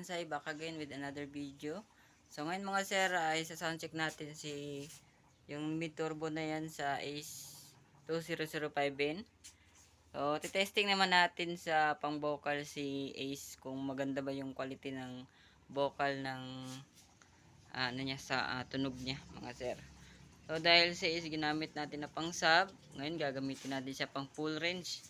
Kansay, back again with another video. So ngayon mga sir, ay sa soundcheck natin yung mid turbo na yan sa Ace 2005N. So titesting naman natin sa pang vocal si Ace kung maganda ba yung quality ng vocal ng tunog niya mga sir. So dahil si Ace ginamit natin na pang sub, ngayon gagamitin natin siya pang full range.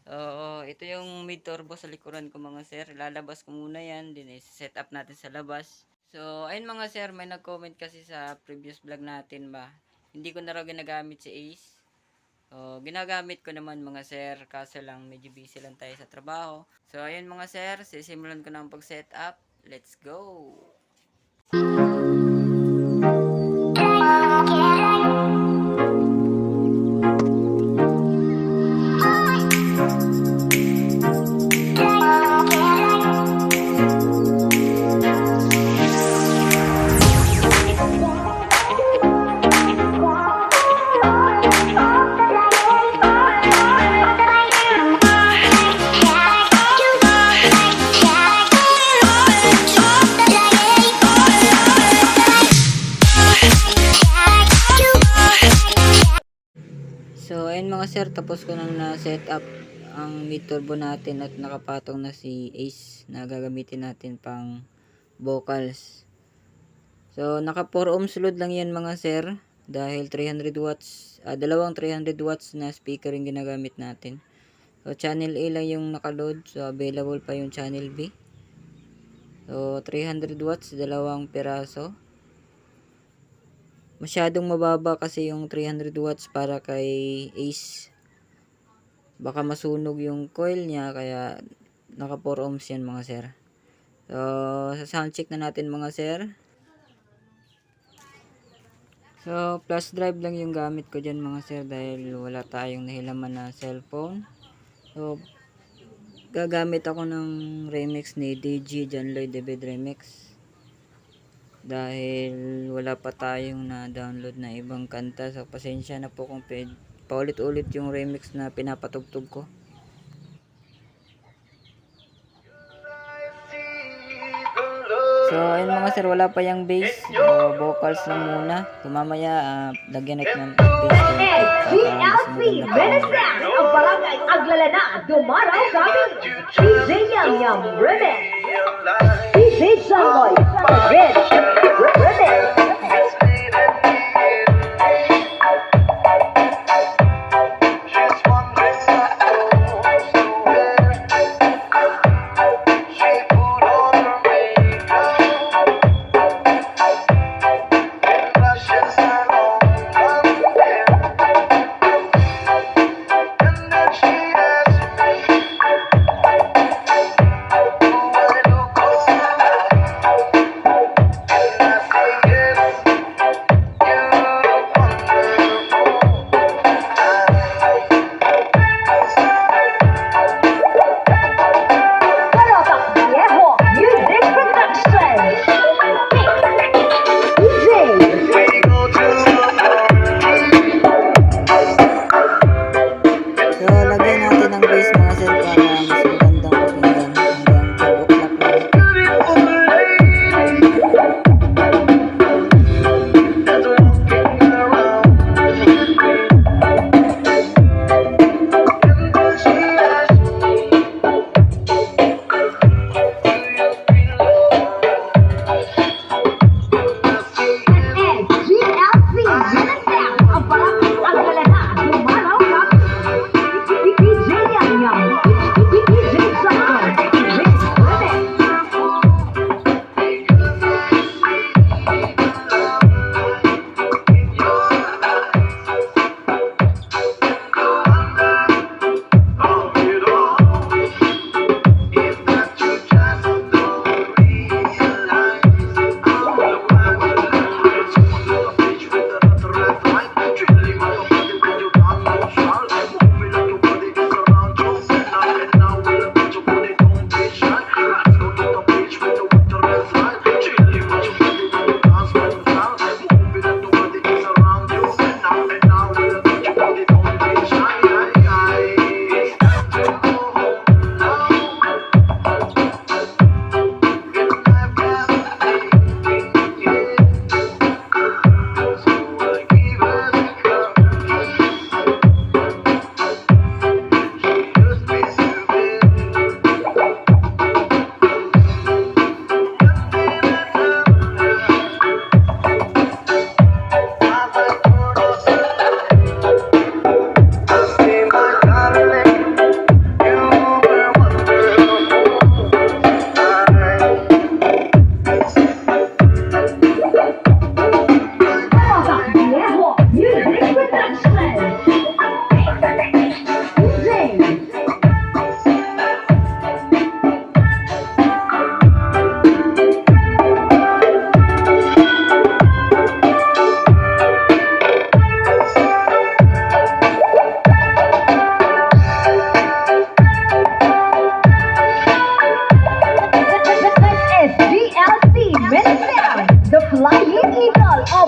Ito yung mid turbo sa likuran ko mga sir. Lalabas ko muna yan, din set up natin sa labas. So ayun mga sir, may nag-comment kasi sa previous vlog natin ba, hindi ko na raw ginagamit si Ace. Ginagamit ko naman mga sir, kaso lang medyo busy lang tayo sa trabaho. So ayun mga sir, sisimulan ko na ang pag-set up. Let's go! So ayun mga sir, tapos ko nang na-set up ang mid turbo natin at nakapatong na si Ace na gagamitin natin pang vocals. So naka 4 ohms load lang yan mga sir, dahil 300 watts, dalawang 300 watts na speaker yung ginagamit natin. So channel A lang yung naka-load, so available pa yung channel B. So 300 watts, dalawang piraso. Masyadong mababa kasi yung 300 watts para kay Ace. Baka masunog yung coil niya, kaya naka 4 ohms yan mga sir. So sa sound check na natin mga sir. So flash drive lang yung gamit ko dyan mga sir, dahil wala tayong nahilaman na cellphone. So gagamit ako ng remix ni DJ John Lloyd David Remix, dahil wala pa tayong na-download na ibang kanta. So pasensya na po kung paulit-ulit yung remix na pinapatugtog ko. So ayun mga sir, wala pa yung bass, vocals lang muna. So mamaya lagyan natin ng bass GLC Minister ang Barangay Aglalana, dumaraw kami DJ Yam Yam Remix, DJ Sanloy Rich Remix.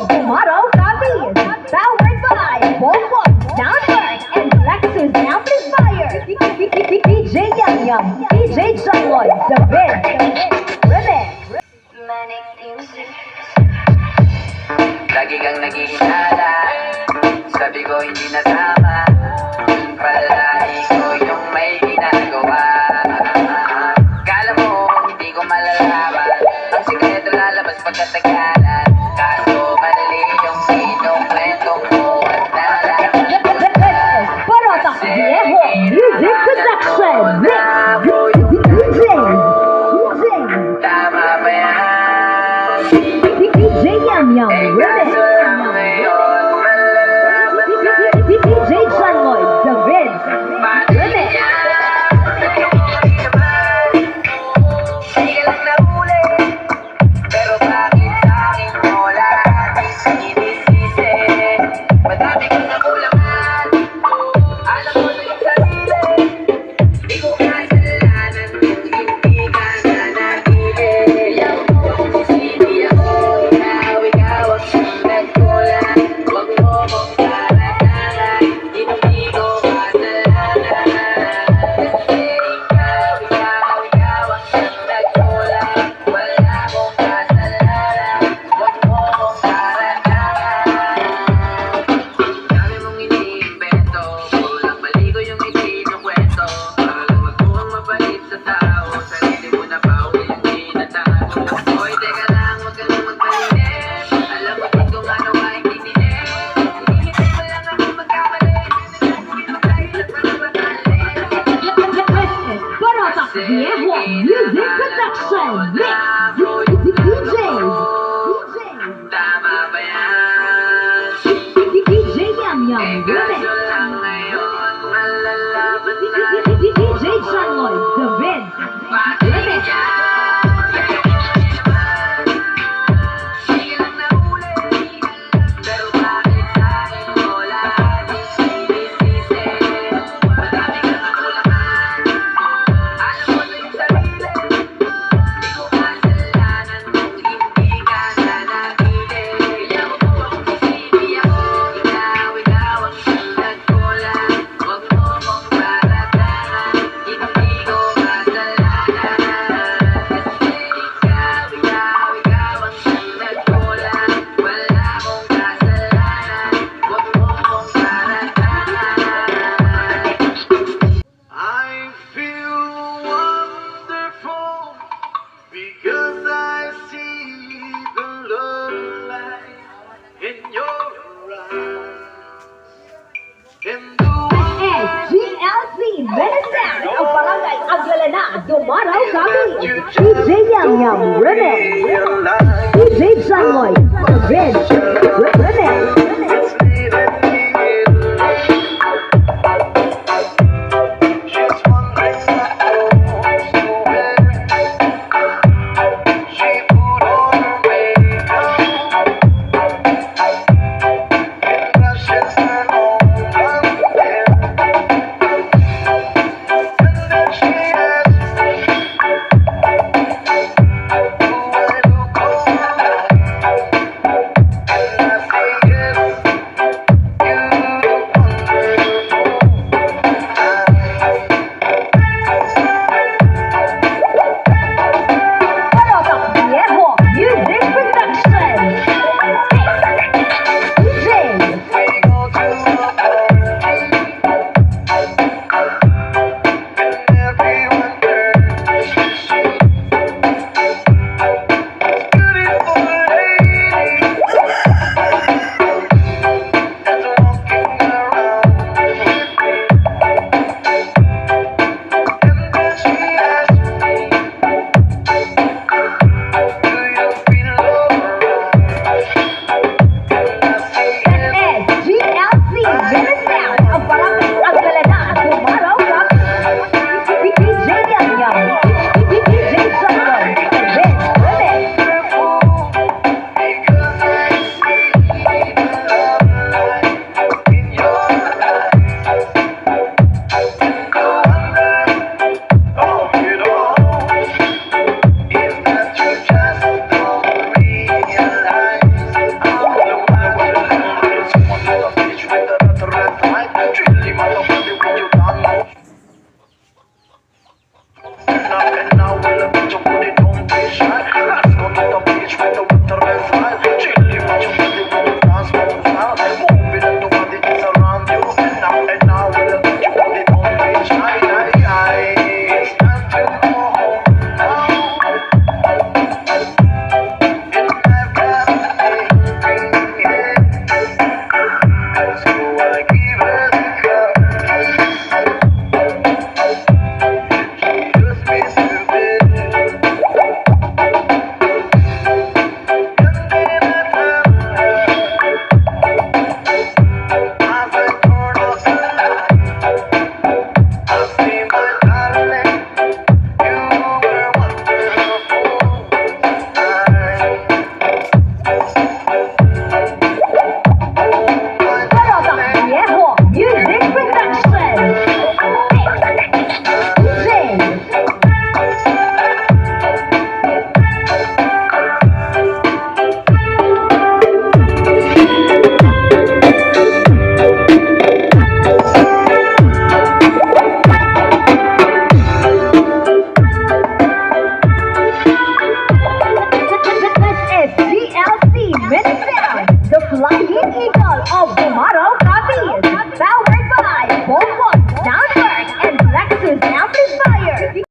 Dumaraw Copies, powered by Volvo, Soundwork, and Lexus Amplifier. DJ Yum Yum, DJ Changloy, The Red Remix. Lagi kang naghihinala, sabi ko hindi nasama, palagi ko yung may ginagawa. Kala mo hindi ko malalaman, ang sikreto lalabas pagkatagalan. Kaso madali yung kinukwentong mo at nalaman. Parotak Viejo Music Production Mix. DJ Tama ba yan? DJ Yum Yum Remix. Kaso lang ngayon malalaman na DJ Changloy, The Red Remix. Hindi ka lang nahuli, pero bakit sa'kin mo lagi sinisisi? Madami kang nakulangan, alam mo na yung sarili. Di ko kasalanan kung hindi ka nanatili. Ayaw mo kung sisili ako, ikaw ang siyang nagkulang. Huwag mo mong karatangan, hindi ko kasalanan. Kasi ikaw ang siyang nagkulang. Wala mong kasalanan, huwag mo mong karatangan. Dami mong iniimbento, walang maligo yung ikinukwento. Para lang magmukhang mabait sa tao, sarili mo na bawi yung tinatago. Hoy, teka lang, huwag ka nang magpalinit. Alam mo din kung ano ka itinilip. Hinihintay mo lang ako magkamali. Nagsasabi mo tayo na para matalik. Parotak Viejo Music Production Mix. DJ Tama ba yan? DJ Yum Yum Remix. Kaso lang ngayon malalaman na DJ Changloy, The Red Remix. Hindi ka lang nahuli, pero bakit sa'kin mo lagi sinisisi? Madami kang nakulangan, alam mo na yung sarili. Di ko kasalanan kung hindi ka nanatili. Ayaw mo akong sisisi ako, ikaw ang siyang nagkulang. Huwag mo mong karatangan, hindi ko kasalanan. Kasi ikaw ang siyang nagkulang. Wala mong kasalanan, huwag mo mong karatangan. I feel wonderful because I see the love light in your eyes. And the SGLC Venezia, ang barangay Aglalana, Dumaraw Copies. DJ Yum Yum Remix. realize DJ Changloy, The Red